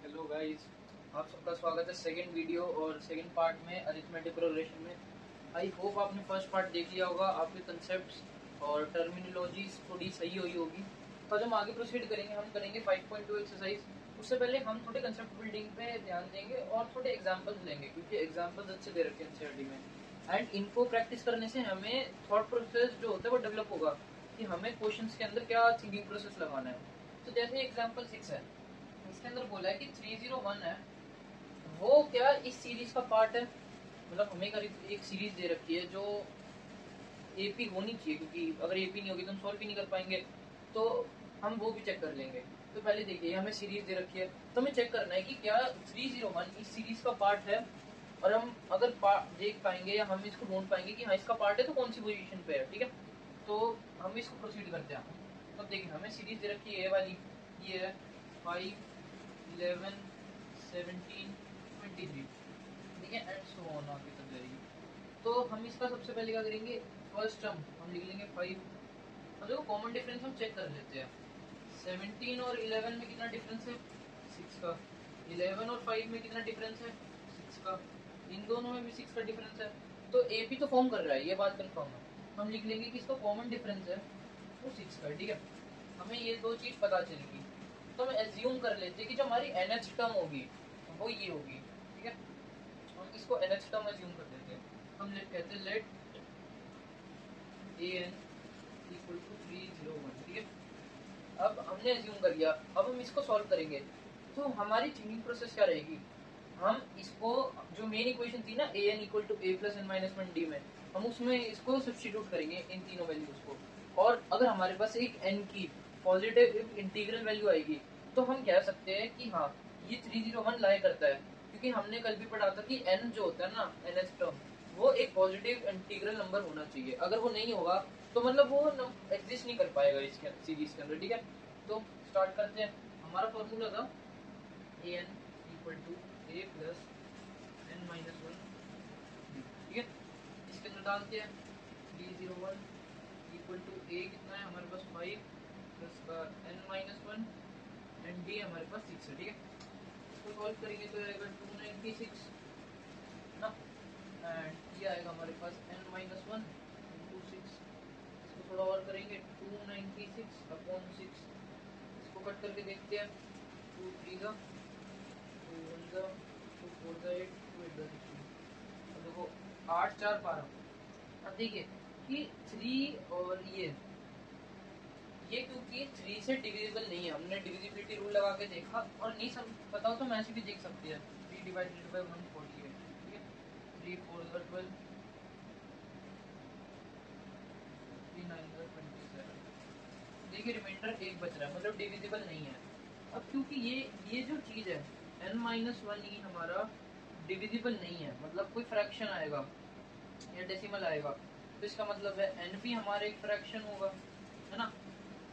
Hello guys, आप सबका स्वागत है सेकंड वीडियो और सेकंड पार्ट में अरिथमेटिक प्रोग्रेशन में। आई होप आपने फर्स्ट पार्ट देख लिया होगा, आपके कंसेप्ट्स और टर्मिनोलॉजीज थोड़ी सही हुई होगी। तो आज हम आगे प्रोसीड करेंगे, हम करेंगे 5.2 एक्सरसाइज। उससे पहले हम थोड़े कंसेप्ट बिल्डिंग पे ध्यान देंगे और थोड़े एग्जाम्पल्स लेंगे, क्योंकि एग्जाम्पल्स अच्छे दे रखे हैं एनसीईआरटी में। एंड इनको प्रैक्टिस करने से हमें थॉट प्रोसेस जो होता है वो डेवलप होगा कि हमें क्वेश्चंस के अंदर क्या थिंकिंग प्रोसेस लगाना है। तो जैसे एग्जाम्पल 6 है, इसके अंदर बोला है कि 301 है, वो क्या इस सीरीज का पार्ट है। मतलब हमें एक सीरीज दे रखी है जो एपी होनी चाहिए, क्योंकि अगर एपी नहीं होगी तो हम सॉल्व भी नहीं कर पाएंगे। तो हम वो भी चेक कर लेंगे। तो पहले देखिए, हमें सीरीज दे रखी है, तो हमें चेक करना है कि क्या 301 इस सीरीज का पार्ट है। और हम अगर देख पाएंगे या हम इसको ढूंढ पाएंगे कि हाँ इसका पार्ट है, तो कौन सी पोजीशन पे है। ठीक है, तो हम इसको प्रोसीड करते हैं। तो देखिए, हमें सीरीज दे रखी है ये वाली, ये है 5, 11, 17, 23। ठीक है, एंड सो ऑन आगे तक जाएगी। तो हम इसका सबसे पहले क्या करेंगे, फर्स्ट टर्म हम लिख लेंगे 5। अब देखो, कॉमन डिफरेंस हम चेक कर लेते हैं। 17 और 11 में कितना डिफरेंस है, 6 का। 11 और 5 में कितना डिफरेंस है, 6 का। इन दोनों में भी 6 का डिफरेंस है। तो ए पी तो फॉर्म कर रहा है, ये बात कंफर्म है। हम लिख लेंगे कि इसका कॉमन डिफरेंस है वो 6 का। ठीक है, हमें ये दो चीज पता चलेगी। तो हम एज्यूम कर लेते हैं कि जो हमारी एनएच टर्म होगी वो ये होगी। ठीक है, हम इसको एनएच टर्म एज्यूम कर लेते हैं। हम कहते हैं let a n equal to 301। ठीक है, अब हमने एज्यूम कर लिया, अब हम इसको सॉल्व करेंगे। तो हमारी थिंकिंग प्रोसेस क्या रहेगी, हम इसको जो मेन इक्वेशन थी ना a n equal to a plus n minus one d में, हम उसमें इसको सब्स्टिट्यूट करेंगे इन तीनों वैल्यूज को। और अगर हमारे पास एक एन की पॉजिटिव इंटीग्रल वैल्यू आएगी, तो हम कह सकते हैं कि हाँ ये 301 लाई करता है। क्योंकि हमने कल भी पढ़ा था कि एन जो होता है ना, एन एच टर्म, वो एक पॉजिटिव इंटीग्रल नंबर होना चाहिए। अगर वो नहीं होगा तो मतलब वो एग्जिस्ट नहीं कर पाएगा इसके सीरीज के अंदर। ठीक है, तो स्टार्ट करते हैं। हमारा फॉर्मूला था a n equal to a plus n minus one. ठीक है, इसके अंदर डालते हैं 301 इक्वल टू ए कितना है हमारे पास 5 प्लस का n minus one and d हमारे पास 6 है। ठीक है, इसको सॉल्व करेंगे तो आएगा 296 ना, एंड ये आएगा हमारे पास एन माइनस वन इंटू 6। इसको थोड़ा और करेंगे, 296 अपॉन 6। इसको कट करके देखते हैं, 2 3 जा 2 1 जा 2 4 जा 8 2 8 जा 16। अब देखो 8 4 12। अब देखिए कि 3 और ये क्योंकि 3 से डिविजिबल नहीं है, हमने डिविजिबिलिटी रूल लगा के देखा, और नहीं सब पता हो तो हम ऐसे भी देख सकते हैं। 3 डिवाइडेड बाई 148। ठीक है, 3 4 जा 12, 3 9 जा 27। देखिए रिमाइंडर एक बच रहा है, मतलब डिविजिबल नहीं है। अब क्योंकि ये जो चीज है n माइनस वन ही हमारा डिविजिबल नहीं है, मतलब कोई फ्रैक्शन आएगा या डेसिमल आएगा, तो इसका मतलब है n भी हमारा एक फ्रैक्शन होगा, है ना।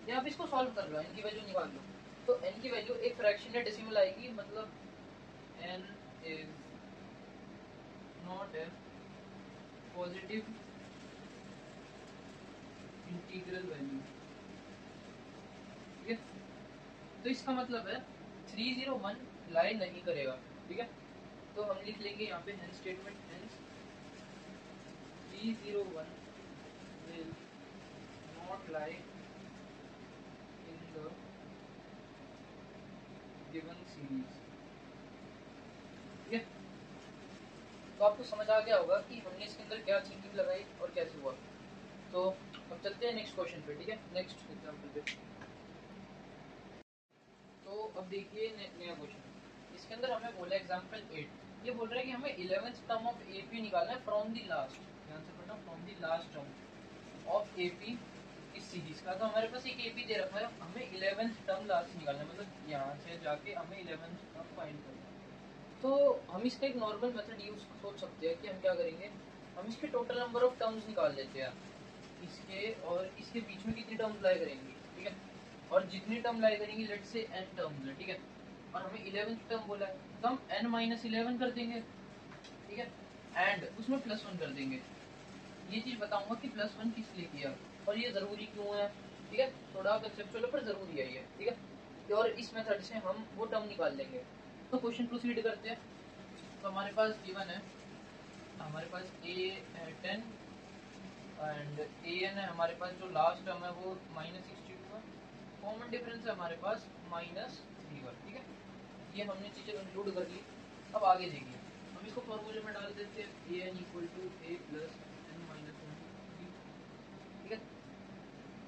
या आप इसको सॉल्व कर लो, n की वैल्यू निकाल लो। तो n की वैल्यू एक फ्रैक्शन या डेसिमल आएगी, मतलब n is not a positive integral value. ठीक है, तो इसका मतलब है 301 लाई नहीं करेगा। ठीक है, तो हम लिख लेंगे यहाँ पे hence statement, hence 301 will not lie in the given series। ठीक है, तो आपको समझ आ गया होगा कि हमने इसके अंदर क्या थिंकिंग लगाई और कैसे हुआ। तो अब चलते हैं नेक्स्ट क्वेश्चन पे। ठीक है, नेक्स्ट एग्जांपल पे। तो अब देखिए नया क्वेश्चन, इसके अंदर हमें बोला एग्जांपल 8, ये बोल रहा है कि हमें 11th टर्म ऑफ एपी निकालना है फ्रॉम द लास्ट, ध्यान से पढ़ना, from the last term of AP इस सीरीज का। तो हमारे पास एक एपी दे रखा है, हमें 11th टर्म लास्ट निकालना है, मतलब यहाँ से जाके हमें 11th टर्म फाइंड करना है। तो हम इसका एक नॉर्मल मेथड यूज सोच सकते हैं कि हम क्या करेंगे, हम इसके टोटल नंबर ऑफ टर्म्स निकाल लेते हैं, इसके और इसके बीच में कितनी टर्म्स लाई करेंगी। ठीक है, और जितनी टर्म लाई करेंगी लेट से n टर्म्स है। ठीक है, और हमें 11th टर्म बोला है, तो हम n माइनस 11 कर देंगे। ठीक है, एंड उसमें प्लस वन कर देंगे। ये चीज बताऊंगा कि प्लस वन किस लिए किया और ये जरूरी क्यों है। ठीक है, थोड़ा कंसेप्चुअल पर जरूरी है ये। ठीक है, और इस मेथड से हम वो टर्म निकाल लेंगे। तो क्वेश्चन प्रोसीड करते हैं। तो हमारे पास गिवन है, हमारे पास ए 10 एंड ए एन है, हमारे पास जो लास्ट टर्म है वो -62 है, कॉमन डिफरेंस है हमारे पास -3 है। ठीक है, ये हमने चीज़ें इंक्लूड कर ली। अब आगे देखिए, हम इसको फॉर्मूले में डाल देते हैं, a n equal to a plus n minus 1। ठीक है,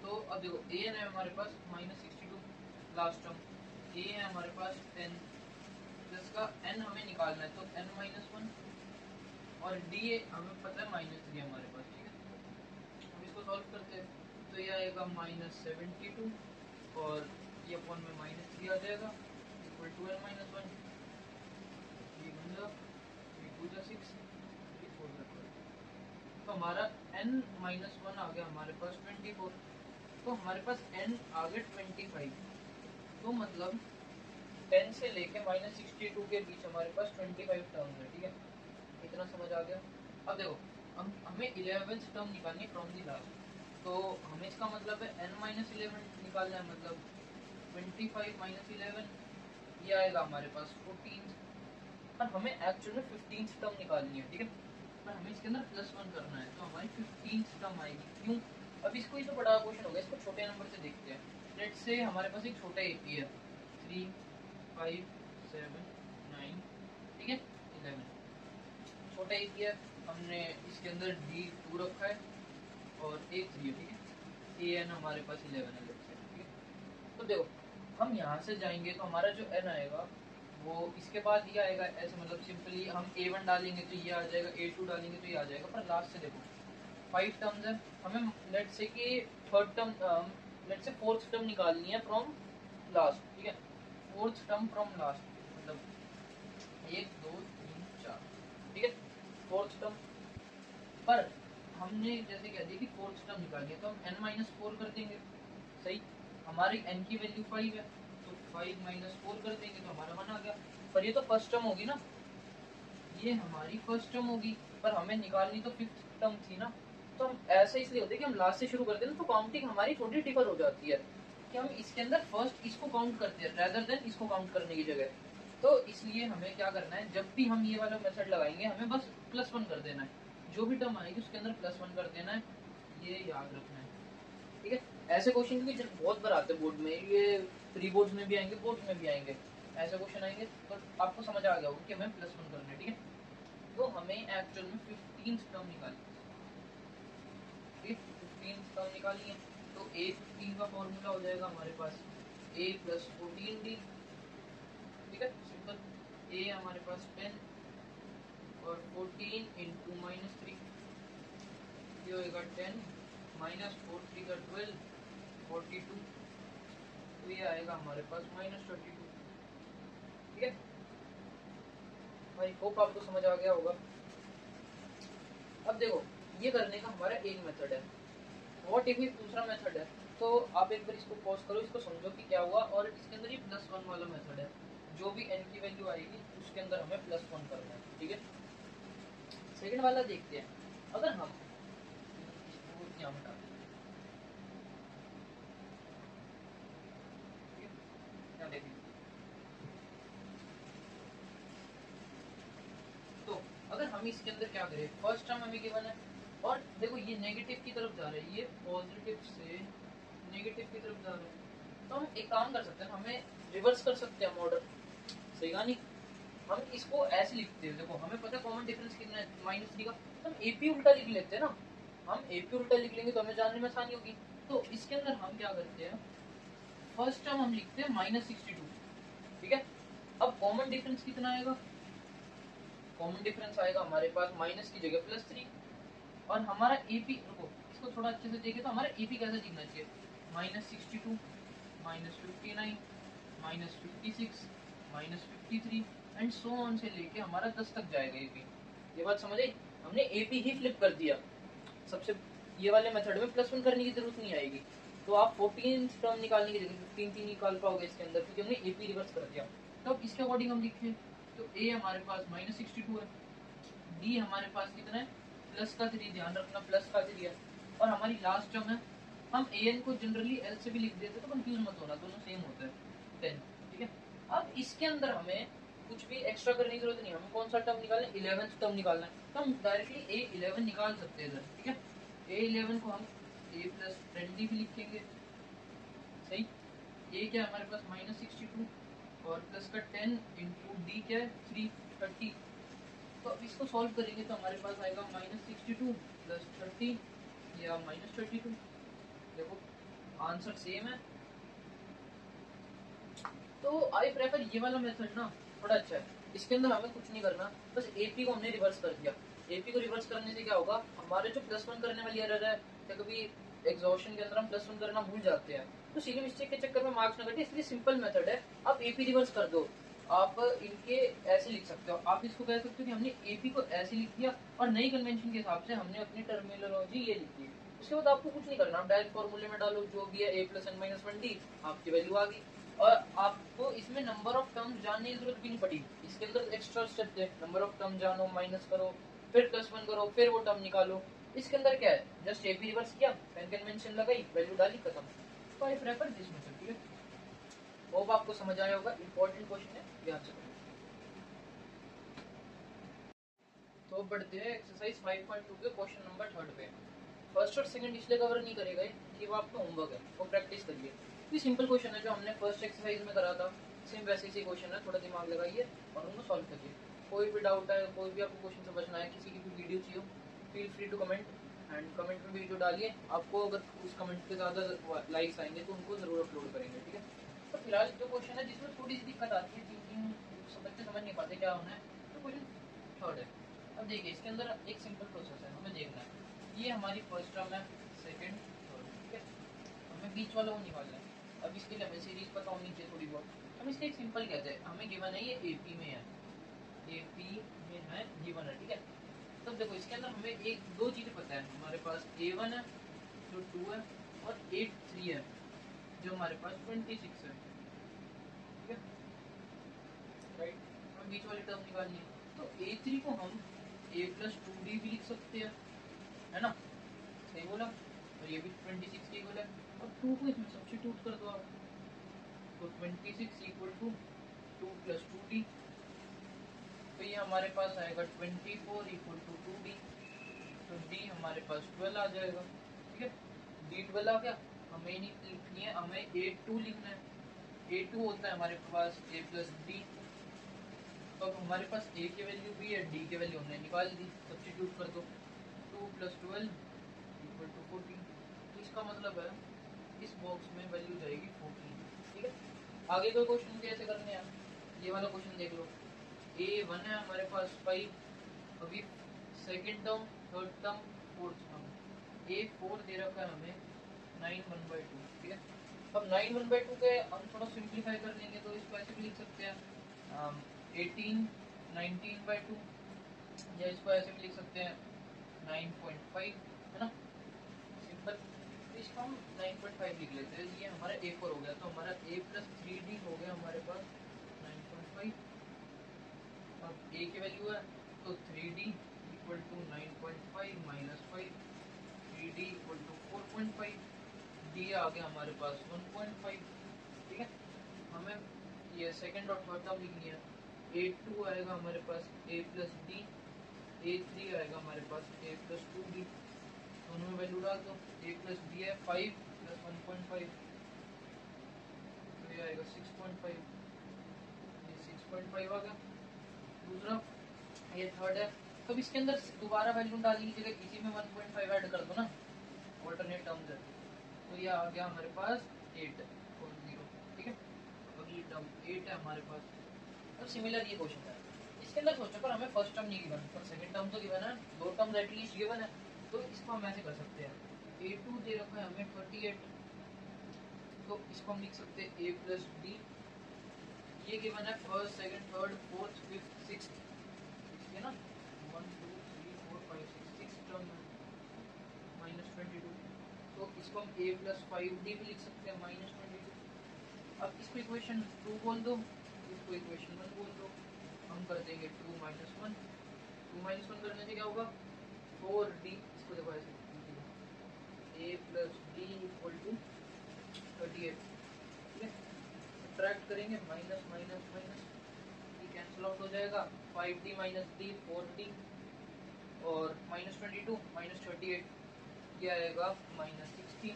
तो अब देखो ए एन है हमारे पास -62 लास्ट टर्म, ए है हमारे पास 10 प्लस का एन हमें निकालना है तो एन माइनस 1, और डी ए हमें पता है -3 हमारे पास। ठीक है, हम इसको सॉल्व करते हैं तो ये आएगा -72 और ये अपॉन में -3 आ जाएगा इक्वल टू एन माइनस 1। ये बन जाएगा 3 2 6 3 4 12, तो हमारा n माइनस 1 आ गया हमारे पास 24, तो हमारे पास n आ गया 25, तो मतलब 10 से लेके -62 के बीच हमारे पास 25 टर्म है। ठीक है, इतना समझ आ गया। अब देखो हमें 11th टर्म निकालनी है फ्रॉम दी लास्ट, तो हमें इसका मतलब है n माइनस 11 निकालना है, मतलब 25 माइनस 11 ये आएगा हमारे पास 14, पर हमें एक्चुअल में 15th टर्म निकालनी है। ठीक है, पर हमें इसके अंदर +1 करना है, तो हमारी 15th टर्म आएगी। क्यों? अब इसको ही तो बड़ा क्वेश्चन होगा, इसको छोटे नंबर से देखते हैं। लेट से हमारे पास एक छोटा एपी है 3 5 7 9, ठीक है 11, छोटा एपी है, हमने इसके अंदर D2 रखा है और एक 3 है। ठीक है, ए एन हमारे पास 11 है लेट से। ठीक है, तो देखो हम यहाँ से जाएंगे तो हमारा जो एन आएगा वो इसके बाद ये आएगा, ऐसे मतलब सिंपली हम A1 डालेंगे तो ये आ जाएगा, A2 डालेंगे तो ये आ जाएगा, पर लास्ट से देखो 5 टर्म्स है, हमें लेट से कि थर्ड टर्म लेट से फोर्थ टर्म निकालनी है फ्रॉम लास्ट। ठीक है, फोर्थ टर्म फ्रॉम लास्ट, मतलब 1 2 3 4, ठीक है फोर्थ टर्म, पर हमने जैसे कह दिया कि फोर्थ टर्म निकालनी है तो हम n-4 कर देंगे। सही, हमारी n की वैल्यू 5 है तो 5 - 4 कर देंगे तो हमारा 1 आ गया। पर ये तो फर्स्ट टर्म होगी ना, ये हमारी फर्स्ट टर्म होगी, पर हमें निकालनी तो फिफ्थ टर्म थी ना, तो हम ऐसे इसलिए होते हैं कि हम लास्ट से शुरू करते हैं ना, तो काउंटिंग हमारी थोड़ी डिफर हो जाती है कि हम इसके अंदर फर्स्ट इसको काउंट करते हैं रेदर देन इसको काउंट करने की जगह। तो इसलिए हमें क्या करना है, जब भी हम ये वाला मेथड लगाएंगे हमें बस +1 कर देना है, जो भी टर्म आएगी उसके अंदर +1 कर देना है, ये याद रखना है। ठीक है, ऐसे क्वेश्चन भी बहुत बार आते हैं बोर्ड में, ये प्री बोर्ड्स में भी आएंगे, बोर्ड में भी आएंगे, ऐसे क्वेश्चन आएंगे, तो आपको समझ आ गया होगा कि हमें +1 करना है। ठीक है, तो हमें एक्चुअल में 15th टर्म निकालनी है। ठीक है, 15th टर्म निकाली है तो A15 का फॉर्मूला हो जाएगा हमारे पास A + 14D। ठीक है, सिंपल, A हमारे पास 10 और 14 इंटू -3, ये होगा 10 -4 3 का 12 42, तो ये आएगा हमारे पास -22। ठीक है, आई होप आपको समझ आ गया होगा। अब देखो ये करने का हमारा एक मेथड है, व्हाट इफ दूसरा मेथड है, तो आप एक बार इसको पॉज करो, इसको समझो कि क्या हुआ, और इसके अंदर ये +1 वाला मेथड है, जो भी n की वैल्यू आएगी उसके अंदर हमें +1 करना है। ठीक है, सेकंड वाला देखते हैं, अगर हम इसको यहाँ हटा दें, ठीक है यहाँ देखिए, तो अगर हम इसके अंदर क्या करें, फर्स्ट टर्म हमें गिवन है और देखो ये नेगेटिव की तरफ जा रहा है, ये पॉजिटिव से नेगेटिव की तरफ जा रहा है, तो हम एक काम कर सकते हैं, हमें रिवर्स कर सकते हैं मॉडल, सही कहा नहीं, हम इसको ऐसे लिखते हैं, देखो हमें पता है कॉमन डिफरेंस कितना है -3 का, तो हम एपी उल्टा लिख लेते हैं ना, हम एपी उल्टा लिख लेंगे तो हमें जानने में आसानी होगी। तो इसके अंदर हम क्या करते हैं, फर्स्ट टर्म हम लिखते हैं -62। ठीक है, अब कॉमन डिफरेंस कितना आएगा, कॉमन डिफरेंस आएगा हमारे पास माइनस की जगह +3, और हमारा एपी, रुको इसको थोड़ा अच्छे से देखें तो हमारा एपी कैसे दिखना चाहिए, -62 -59 -56 -53 एंड सो ऑन से लेके हमारा 10 तक जाएगा एपी। ये बात समझ आई, हमने एपी ही फ्लिप कर दिया, सबसे ये वाले मेथड में +1 करने की जरूरत नहीं आएगी, तो आप 14th टर्म निकालने की जगह 15th ही निकाल पाओगे इसके अंदर, क्योंकि हमने एपी रिवर्स कर दिया। तो अब इसके अकॉर्डिंग हम लिखें तो ए हमारे पास -62 है, डी हमारे पास कितना है +3, ध्यान रखना +3 है, और हमारी लास्ट टर्म है, हम ए एन को जनरली एल से भी लिख देते तो कंफ्यूज मत होना, दोनों सेम होता है 10। ठीक है, अब इसके अंदर हमें कुछ भी एक्स्ट्रा करने की जरूरत नहीं है, हमें कौन सा टर्म निकालना है, 11th टर्म निकालना है, तो हम डायरेक्टली A11 निकाल सकते हैं इधर, ठीक है। A11 को हम A प्लस 20 भी लिखेंगे, सही। A क्या है हमारे पास -62 और प्लस का 10 इंटू D क्या है 330। तो अब इसको सॉल्व करेंगे तो हमारे पास आएगा -62 प्लस 30 या -32। देखो आंसर सेम है। तो आई प्रेफर ये वाला मेथड ना, थोड़ा अच्छा है। इसके अंदर हमें कुछ नहीं करना, बस एपी को हमने रिवर्स कर दिया। एपी को रिवर्स करने से क्या होगा, हमारे जो +1 करने वाली एरर है, या कभी एग्जॉशन के अंदर हम +1 करना भूल जाते हैं, तो सीली मिस्टेक के चक्कर में मार्क्स ना कटे, इसलिए सिंपल मेथड है, आप एपी रिवर्स कर दो। आप इनके ऐसे लिख सकते हो, आप इसको कह सकते हो कि हमने एपी को ऐसे लिख दिया और नई कन्वेंशन के हिसाब से हमने अपनी टर्मिनोलॉजी ये लिख दी। उसके बाद आपको कुछ नहीं करना, आप डायरेक्ट फॉर्मूले में डालो जो भी है, a + n-1d, आपकी वैल्यू आ गई। और आपको इसमें नंबर ऑफ टर्म्स जानने की जरूरत भी नहीं पड़ी, इसके अंदर एक्स्ट्रा स्टेप थे, नंबर ऑफ टर्म जानो, माइनस करो, फिर +1 करो, फिर वो टर्म निकालो। इसके अंदर क्या है, जस्ट एपी रिवर्स किया, पेन कन्वेंशन लगाई, वैल्यू डाली, खत्म। तो आई प्रेफर दिस मेथड, ठीक है। होप आपको समझ आया होगा, इंपॉर्टेंट क्वेश्चन है, ध्यान से करो। तो बढ़ते हैं एक्सरसाइज 5.2 के क्वेश्चन नंबर 3 पे। फर्स्ट और सेकंड इसलिए कवर नहीं करेगा कि वो आपका होमवर्क है, वो प्रैक्टिस करिए। ये सिंपल क्वेश्चन है जो हमने फर्स्ट एक्सरसाइज में करा था, सेम वैसे ही क्वेश्चन है, थोड़ा दिमाग लगाइए और उनको सॉल्व करिए। कोई भी डाउट है, कोई भी आपको क्वेश्चन से बचना है, किसी की भी वीडियो चाहिए, feel free to comment, and comment में वीडियो डालिए। आपको अगर उस कमेंट पे ज़्यादा लाइक्स आएंगे तो उनको ज़रूर अपलोड करेंगे, ठीक है। तो फिलहाल जो क्वेश्चन है जिसमें थोड़ी सी दिक्कत आती है, थिंकिंग बच्चे समझ नहीं पाते क्या होना है, तो क्वेश्चन 3 है। अब देखिए इसके अंदर एक सिंपल प्रोसेस है, हमें देखना है ये हमारी फर्स्ट टर्म है, सेकंड, थर्ड, ठीक है। हमें बीच वाला वो निकालना है। अब इसके लिए हमें सीरीज पता होनी चाहिए थोड़ी बहुत। हम इसके एक सिंपल कहते हैं, हमें गिवन है ये एपी में है, एपी में है, गिवन है, ठीक है। तब देखो इसके अंदर हमें एक दो चीजें पता है, हमारे पास A1 है जो 2 है, और A3 है जो हमारे पास 26 है, ठीक है, राइट। हमें बीच वाली टर्म निकालनी है, तो A3 को हम A + 2d भी लिख सकते हैं, है ना, सही बोला। और ये भी 26 की इक्वल है, और 2 को इसमें सब्स्टिट्यूट कर दो आप, तो 26 इक्वल टू 2 + 2d। तो ये हमारे पास आएगा 24 इक्वल टू 2d, तो d हमारे पास 12 आ जाएगा, ठीक है। d 12 आ गया, हमें नहीं लिखनी है, हमें A2 लिखना है। A2 होता है हमारे पास A + d। तो अब हमारे पास A की वैल्यू भी है, D की वैल्यू हमने निकाल दी, सब्स्टिट्यूट कर दो, 2 + 12 इक्वल टू 14। तो इसका मतलब है इस बॉक्स में वैल्यू जाएगी 14, ठीक है। आगे कोई क्वेश्चन कैसे करने हैं, ये वाला क्वेश्चन देख लो। A1 है हमारे पास 5, अभी second term, third term, fourth term, A4 दे रखा है हमें 9 1/2, ठीक है। अब 9 1/2 के हम थोड़ा सिंप्लीफाई कर लेंगे तो इसको ऐसे भी लिख सकते हैं 18 19/2, या इसको ऐसे भी लिख सकते हैं 9.5, है ना, सिंपल। इसको हम 9.5 लिख लेते हैं, ये हमारा A4 हो गया, तो हमारा A + 3d हो गया हमारे पास 9.5। अब A की वैल्यू है तो 3d equal to 9.5 minus 5, 3d equal to 4.5, d आ गया हमारे पास 1.5, ठीक है। हमें ये सेकंड और थर्ड टर्म लिखनी है। A2 आएगा हमारे पास A + d, A3 आएगा हमारे पास A + 2d, दोनों में वैल्यू डाल दो। A + d है 5 + 1.5, तो ये आएगा 6.5, ये 6.5 आ गया। दूसरा ये थर्ड है, तो इसके अंदर दोबारा वैल्यू डालने की जगह इसी में 1.5 ऐड कर दो ना, ऑल्टरनेट टर्म्स है, तो ये आ गया हमारे पास 8 और 0, ठीक है। अगली टर्म 8 है हमारे पास। और सिमिलर ये क्वेश्चन है, इसके अंदर सोचो पर हमें फर्स्ट टर्म नहीं गिवन, पर सेकंड टर्म तो गिवन है, दो टर्म एटलीस्ट गिवन है, तो इसको हम ऐसे कर सकते हैं। A2 दे रखा है हमें 38, तो इसको हम लिख सकते हैं A + d, ये गिवन है first second third fourth fifth sixth, ठीक है ना, 1 2 3 4 5 6 टर्म है, -22, तो इसको हम A + 5d भी लिख सकते हैं -22। अब इसको इक्वेशन 2 बोल दो, इसको इक्वेशन 1 बोल दो, हम कर देंगे 2 - 1, 2 - 1 करने से क्या होगा 4d, इसको देखो ऐसे A + d इक्वल टू 38, ठीक है। सब्ट्रैक्ट करेंगे, माइनस माइनस माइनस, ये कैंसिल कैंसिल आउट हो जाएगा, 5d माइनस डी 4d, और -22 -38 ये आएगा -16।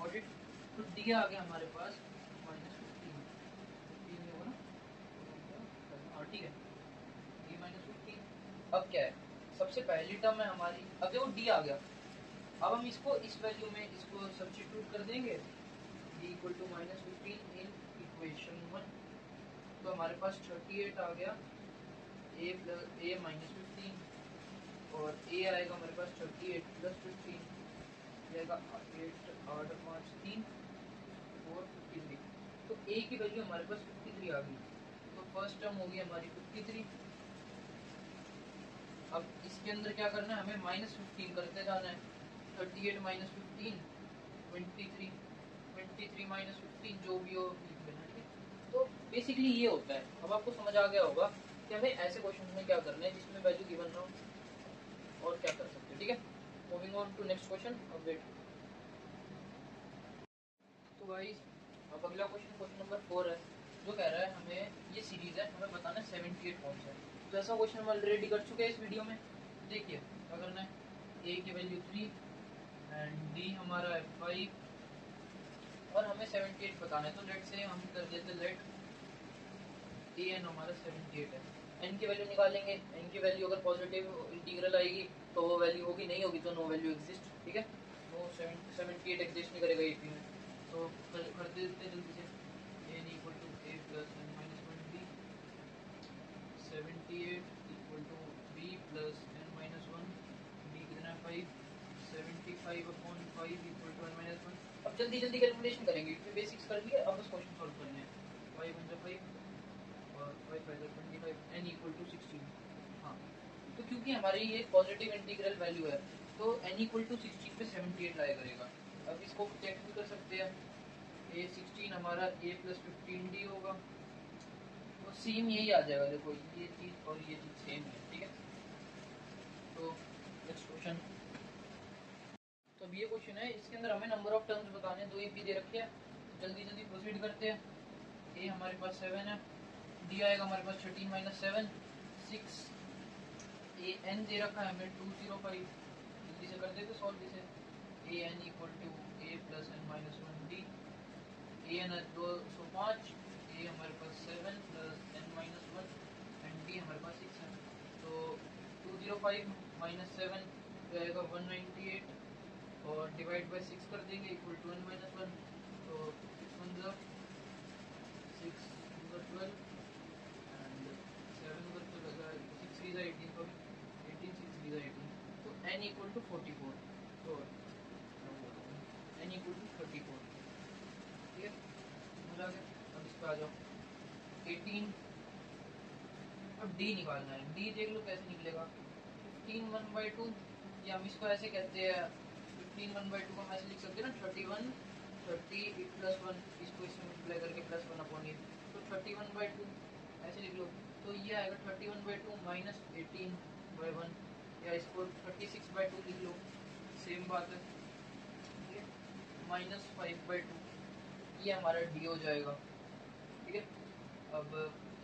और तो डी आ गया हमारे पास -15 होगा ना, हाँ ठीक है, डी -15। अब क्या है, सबसे पहली टर्म है हमारी, अब देखो डी आ गया, अब हम इसको इस वैल्यू में इसको सब्स्टिट्यूट कर देंगे, d equal to -15 in equation 1, तो हमारे पास 38 आ गया, a -15, और a आएगा हमारे पास 38 प्लस 15 जाएगा 8 8 5 3 और 15। तो a की वैल्यू हमारे पास 53 आ गई, तो फर्स्ट टर्म होगी हमारी 53। अब इसके अंदर क्या करना है, हमें -15 करते जाना है, 38 -15 23, 23 -15 जो भी हो लिख लेना, ठीक है। तो बेसिकली ये होता है। अब आपको समझ आ गया होगा कि हमें ऐसे क्वेश्चन में क्या करना है जिसमें वैल्यू गिवन ना हो और क्या कर सकते हैं, ठीक है। Moving on to next question, अब वेट। तो गाइस अब अगला क्वेश्चन नंबर 4 है, जो कह रहा है हमें ये सीरीज है, हमें बताना है 78 फॉर्म्स है। तो ऐसा क्वेश्चन हम ऑलरेडी कर चुके हैं इस वीडियो में। देखिए क्या करना है, a की वैल्यू 3 एंड d हमारा है 5 और हमें 78 बताना है। तो लेट से हम कर देते लेट a n हमारा 78 है। n की वैल्यू निकालेंगे, n की वैल्यू अगर पॉजिटिव इंटीग्रल आएगी तो वो वैल्यू होगी, नहीं होगी तो नो वैल्यू एग्जिस्ट, ठीक है। नो 78 एग्जिस्ट नहीं करेगा AP में, तो कर देते जल्दी से, n equal to a plus n minus 1 d, 78 equal to b plus n minus 1 d कितना है 5, 75 upon 5 equal to n minus 1। अब जल्दी जल्दी कैलकुलेशन करेंगे क्योंकि बेसिक्स कर लिए, अब बस क्वेश्चन सॉल्व करने हैं। 5 1 5 और 5 5 25, n इक्वल टू 16। हाँ, तो क्योंकि हमारी ये पॉजिटिव इंटीग्रल वैल्यू है तो n इक्वल टू 16 पे 78 लाया करेगा। अब इसको चेक भी कर सकते हैं, a 16 हमारा a प्लस 15d होगा, तो सेम यही आ जाएगा। देखो ये चीज और ये चीज सेम है, ठीक है। तो नेक्स्ट क्वेश्चन, तो अब ये क्वेश्चन है, इसके अंदर हमें नंबर ऑफ टर्म्स बताने हैं, 2 EP दे रखे हैं, जल्दी जल्दी प्रोसीड करते हैं। a हमारे पास 7 है, d आएगा हमारे पास 13 माइनस 7 6, a n दे रखा है हमें 205, जल्दी से कर देते सॉल्व इसे। a n equal to a plus n minus 1 d, a n 205, a हमारे पास 7 plus n minus 1 and d हमारे पास 6 है। तो 205 माइनस 7 जाएगा 198 और डिवाइड बाय 6 कर देंगे इक्वल टू n माइनस 1, तो 6 1 ज़ा 6 2 ज़ा 12 एंड 7 उधर चला जाएगा, 6 3 ज़ा 18, सॉरी 18 6 3 ज़ा 18, तो n इक्वल टू 44, तो n इक्वल टू 34, ठीक है। समझ आ गया। अब इस पे आ जाओ 18, अब d निकालना है, d देख लो कैसे निकलेगा, 15 1/2, या हम इसको ऐसे कहते हैं 15 1/2 को हम ऐसे लिख सकते हैं ना, 31 30 प्लस 1, इसको इसमें मल्टीप्लाई करके प्लस 1 अपॉन ये, तो 31/2 ऐसे लिख लो। तो ये आएगा 31/2 माइनस 18/1, या इसको 36/2 लिख लो, सेम बात है, ठीक है। माइनस 5/2 ये हमारा डी हो जाएगा, ठीक है। अब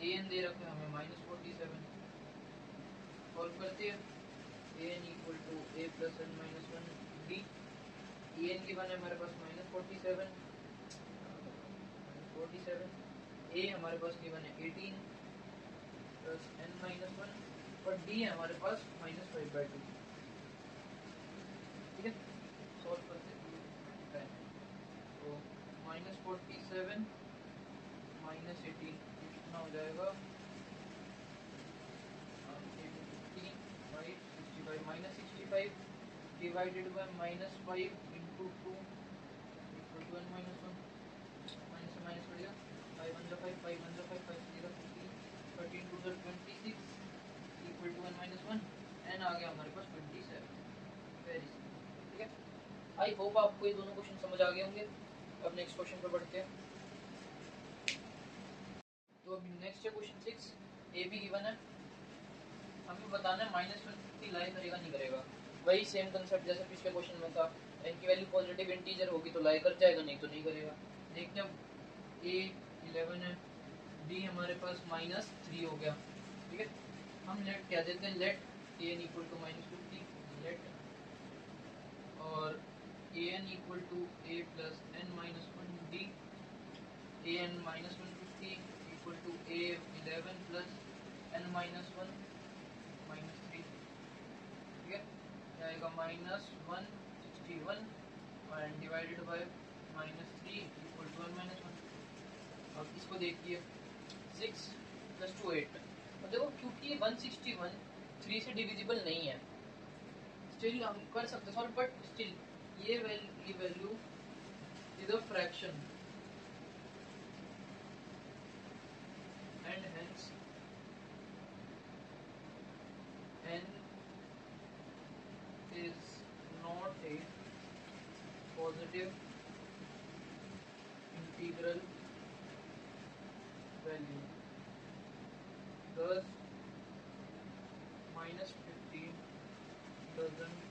ए एन दे रखे हमें -47, सॉल्व करते हैं। A n equal to a plus n minus 1 d, a n की बने हमारे पास -47, ए हमारे पास की बने 18 प्लस एन माइनस 1 और डी है हमारे पास -5/2, ठीक है। सॉल्व करते हैं, तो -47 -18 कितना हो जाएगा, 65 divided by -5 into 2 equal to n minus 1, minus से माइनस करेगा, 5 1 5 5 1 5 5 0 15 13 2 26 equal to n minus 1, n आ गया हमारे पास 27, वेरी सिंपल, ठीक है। आई होप आपको ये दोनों क्वेश्चन समझ आ गए होंगे। अब नेक्स्ट क्वेश्चन पर बढ़ते हैं। तो अब नेक्स्ट है क्वेश्चन 6, ए बी गिवन है, हमें बताना है -150 लाई करेगा नहीं करेगा, वही सेम कंसेप्ट जैसे पिछले क्वेश्चन में था, n की वैल्यू पॉजिटिव इंटीजर होगी तो लाई कर जाएगा, नहीं तो नहीं करेगा। देखते हैं, a 11 है, डी हमारे पास -3 हो गया, ठीक है। हम लेट क्या देते हैं, let a n equal to -50, let और a n equal to a plus n minus 1 d a n -150 equal to a 11 plus n minus 1 -3, ठीक है। आएगा -161 and divided by -3 equal to 1 -1। अब इसको देखिए 6 + 2 8। अब देखो क्योंकि 161 3 से डिविजिबल नहीं है, स्टिल हम कर सकते सॉल्व, बट स्टिल ये value is a fraction and hence n is not a positive integral value, thus -15 doesn't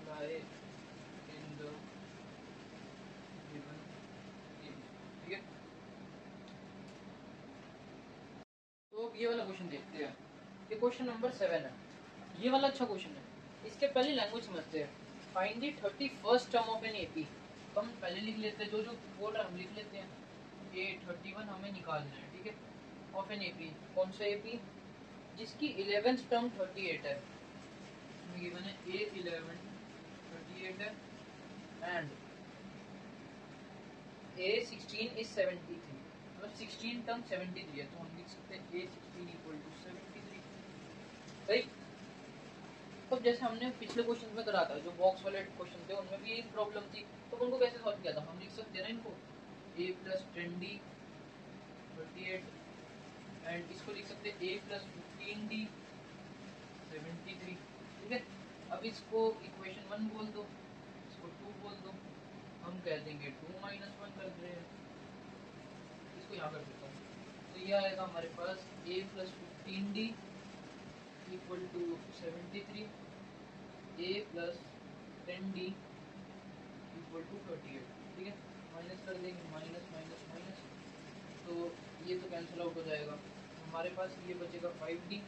lie in the given case, ठीक है। तो ये वाला क्वेश्चन देखते हैं, ये क्वेश्चन नंबर 7 है। ये वाला अच्छा क्वेश्चन है, इसके पहले लैंग्वेज समझते हैं। Find the 31st term of an AP. तो हम पहले लिख लेते हैं, जो बोल रहा है हम लिख लेते हैं। A31 हमें निकालना है, ठीक है, ऑफ एन एपी। कौन सा एपी, जिसकी 11th टर्म 38 है, गिवन है A11 38 है एंड A16 इज 73, मतलब 16 टर्म 73 है, तो हम लिख सकते हैं A16 इक्वल टू 73, सही। तो जैसे हमने पिछले क्वेश्चन में करा था, जो बॉक्स वाले क्वेश्चन थे उनमें भी एक प्रॉब्लम थी, तो उनको कैसे सॉल्व किया था, हम लिख सकते हैं ना इनको a + 10d 38 एंड इसको लिख सकते हैं a + 15d 73, ठीक है। अब इसको इक्वेशन 1 बोल दो, इसको 2 बोल दो, हम कह देंगे 2 - 1 कर रहे हैं, इसको यहाँ कर देता हूँ। तो ये आएगा हमारे पास a + 15d equal to 73, a + 10d equal to 38, ठीक है। माइनस कर देंगे, माइनस माइनस माइनस, तो ये तो कैंसिल आउट हो जाएगा। हमारे पास ये बचेगा 5d,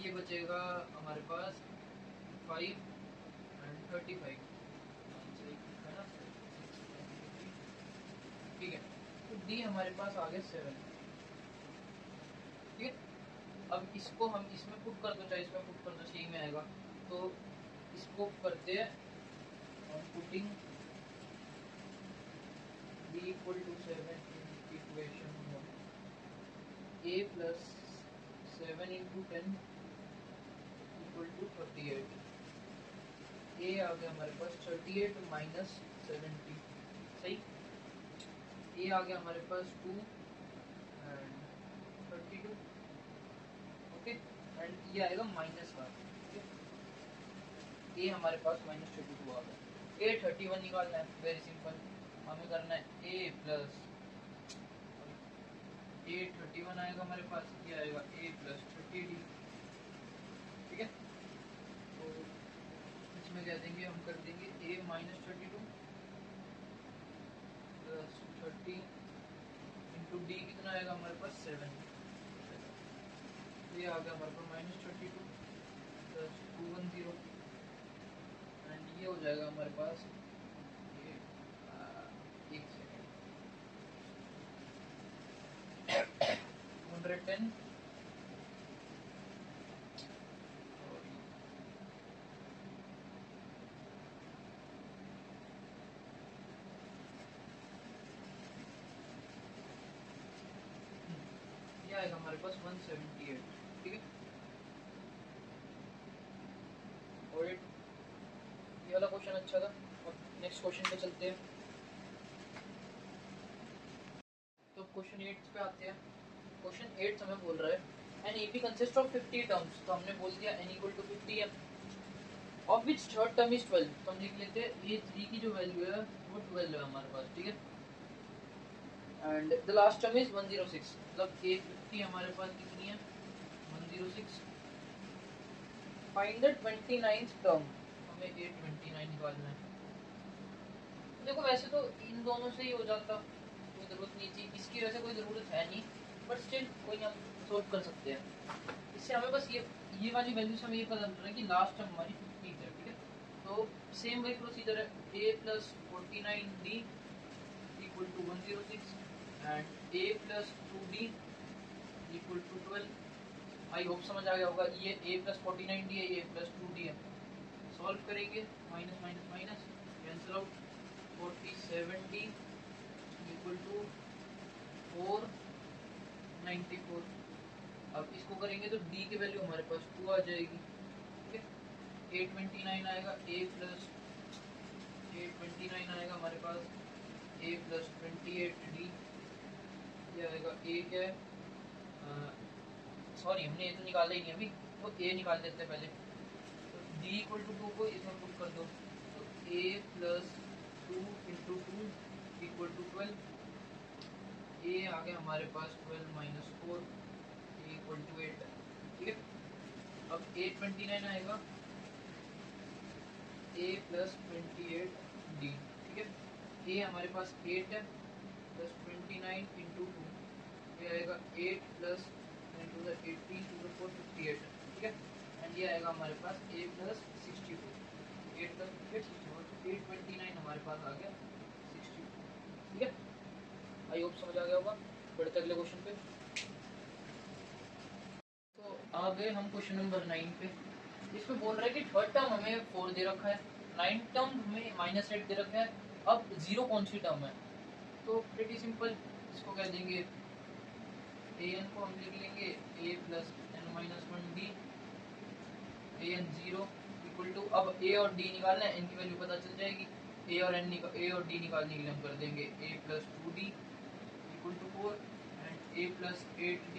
ये बचेगा हमारे पास 5 एंड 35, है ना, ठीक है। तो d हमारे पास आ गया 7, ठीक है। अब इसको हम इसमें पुट कर दो, चाहे इसमें पुट कर दो, सही में आएगा। तो इसको करते हैं putting b equal to 7 in equation 1, a + 7 × 10 equal to 38, a आ गया हमारे पास 38 माइनस 70, सही। a आ गया हमारे पास 2 एंड 32, ओके, एंड ये आएगा -1, a हमारे पास -32 आ गया। a 31 निकालना है, वेरी सिंपल, हमें करना है a + A31 आएगा हमारे पास, ये आएगा a + 30d, ठीक है। तो इसमें कह देंगे, हम कर देंगे a - 32 + 30 × d, कितना आएगा हमारे पास 7, ये आ गया हमारे पास -32 + 210 एंड ये हो जाएगा हमारे पास ये, एक सेकेंड, 110 ये आएगा हमारे पास 178, ठीक है। और ये वाला क्वेश्चन अच्छा था। अब नेक्स्ट क्वेश्चन पे चलते हैं। तो क्वेश्चन 8 पे आते हैं। क्वेश्चन 8 हमें बोल रहा है an AP consist of 50 terms, तो हमने बोल दिया n = 50 है, of which third term is 12, तो हम लिख लेते हैं a3 की जो वैल्यू है वो 12 है हमारे पास, ठीक है। And the last term is 106, मतलब a50 हमारे पास कितनी है, 106। फाइंड द 29th टर्म, हमें a29 निकालना है। देखो वैसे तो इन दोनों से ही हो जाता, कोई ज़रूरत नहीं थी, इसकी वजह से कोई ज़रूरत है नहीं, बट स्टिल कोई नहीं, हम सोल्व कर सकते हैं। इससे हमें बस ये वाली वैल्यू से हमें ये पता चल रहा है कि लास्ट टर्म हमारी 50 है, ठीक है। तो सेम वही प्रोसीजर है, a + 49d = 106 and a + 2d = 12। I hope समझ आ गया होगा। ये a + 49d है, ये a + 2d है। सॉल्व करेंगे, minus minus minus cancel out, 47d = 494। अब इसको करेंगे तो d की वैल्यू हमारे पास 2 आ जाएगी, ठीक है। 829 आएगा, a+829 आएगा हमारे पास, a + 28d, ये आएगा a क्या है, सॉरी हमने ये तो निकाला ही नहीं अभी, तो a निकाल देते हैं पहले। तो d = 2 को इसमें पुट कर दो, तो a + 2 × 2 = 12। a आ गया हमारे पास 12 - 4 = 8, ठीक है। अब 829 आएगा, a + 28d, ठीक है। a हमारे पास 8 है, प्लस 29 × 2, ये आएगा 8 + 10 × 18 = 458, ठीक है। एंड ये आएगा हमारे पास a + 64, 8 + 8 64, तो 829 हमारे पास आ गया 64, ठीक है। आई होप समझ आ गया होगा। बढ़ते अगले क्वेश्चन पे। तो आ गए हम क्वेश्चन नंबर 9 पे। इसमें बोल रहा है कि थर्ड टर्म हमें 4 दे रखा है, 9 टर्म हमें -8 दे रखा है, अब 0 कौन सी टर्म है। तो प्रीटी सिंपल, इसको कह देंगे an को हम लिख लेंगे a + n-1d, an 0 = अब a और d निकालना है, n की वैल्यू पता चल जाएगी। a और d निकालने के लिए हम कर देंगे a + 2d = 4 and a + 8d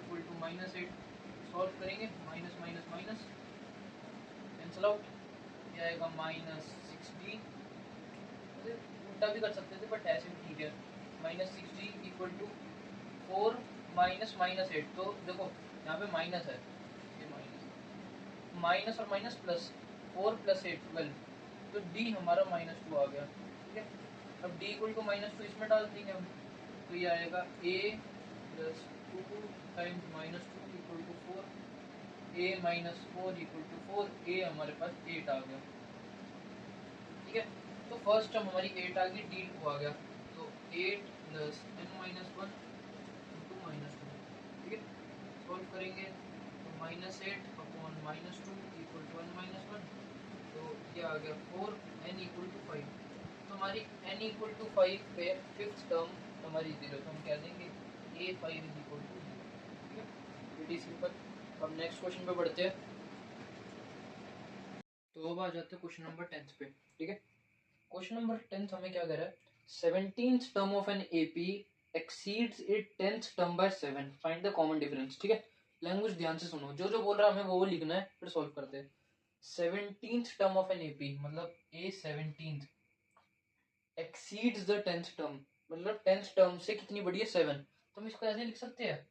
= -8। Solve करेंगे, minus minus minus cancel out, ये आएगा -6d। उल्टा भी कर सकते थे बट ऐसे भी ठीक है। -6d = 4 माइनस माइनस 8, तो देखो यहाँ पे माइनस है, ये माइनस और माइनस प्लस, 4 + 8 12, तो d हमारा -2 आ गया, ठीक है। अब d = -2 इसमें डाल देंगे हम, तो ये आएगा a + 2 × -2 = 4, a - 4 = 4, a हमारे पास 8 आ गया, ठीक है। तो फर्स्ट टर्म हमारी 8 आ गई, d 2 आ गया, तो 8 + n-1 × -2, ठीक है। सॉल्व करेंगे तो -8 अपॉन -2 = n-1, तो ये आ गया 4, n = 5। तो हमारी n = 5 पे फिफ्थ टर्म हमारी 0, तो हम कह देंगे a5 = 0, ठीक है। Pretty simple. अब नेक्स्ट क्वेश्चन पे बढ़ते हैं। तो अब आ जाते हैं क्वेश्चन नंबर 10 पे, ठीक है। क्वेश्चन नंबर 10 हमें क्या कह रहा है, 17th term of an AP exceeds it 10th term by 7, find the common difference, ठीक है। लैंग्वेज ध्यान से सुनो, जो जो बोल रहा है हमें वो लिखना है, फिर सॉल्व करते हैं। 17th term of an AP मतलब a17 exceeds the 10th term, मतलब 10th टर्म से कितनी बड़ी है 7, तो हम इसको ऐसे लिख सकते हैं,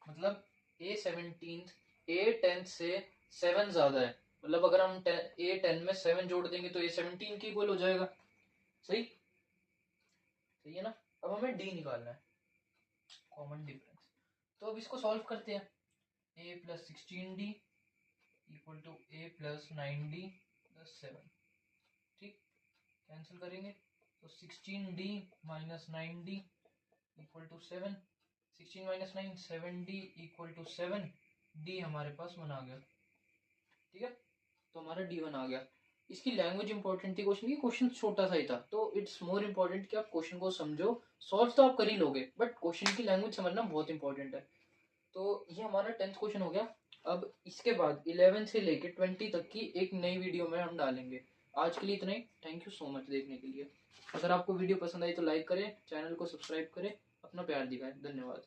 मतलब a17 a10 से 7 ज्यादा है, मतलब अगर हम a10 में 7 जोड़ देंगे तो a17 के इक्वल हो जाएगा, सही सही है ना। अब हमें d निकालना है, कॉमन डिफरेंस। तो अब इसको सॉल्व करते हैं, a + 16d = a + 9d + 7, ठीक। कैंसिल करेंगे तो 16d - 9d = 7, 16 - 9 7d = 7, d हमारे पास 1 आ गया, ठीक है। तो हमारा d1 आ गया। इसकी लैंग्वेज इंपॉर्टेंट थी क्वेश्चन की, क्वेश्चन छोटा सा ही था, तो इट्स मोर इंपॉर्टेंट कि आप क्वेश्चन को समझो, सॉल्व तो आप कर ही लोगे बट क्वेश्चन की लैंग्वेज समझना बहुत इंपॉर्टेंट है। तो ये हमारा 10th क्वेश्चन हो गया। अब इसके बाद 11 से लेके 20 तक की एक नई वीडियो में हम डालेंगे। आज के लिए इतना ही, थैंक यू सो मच देखने के लिए। अगर आपको वीडियो पसंद आई तो लाइक करें, चैनल को सब्सक्राइब करें, अपना प्यार दिखाएं, धन्यवाद।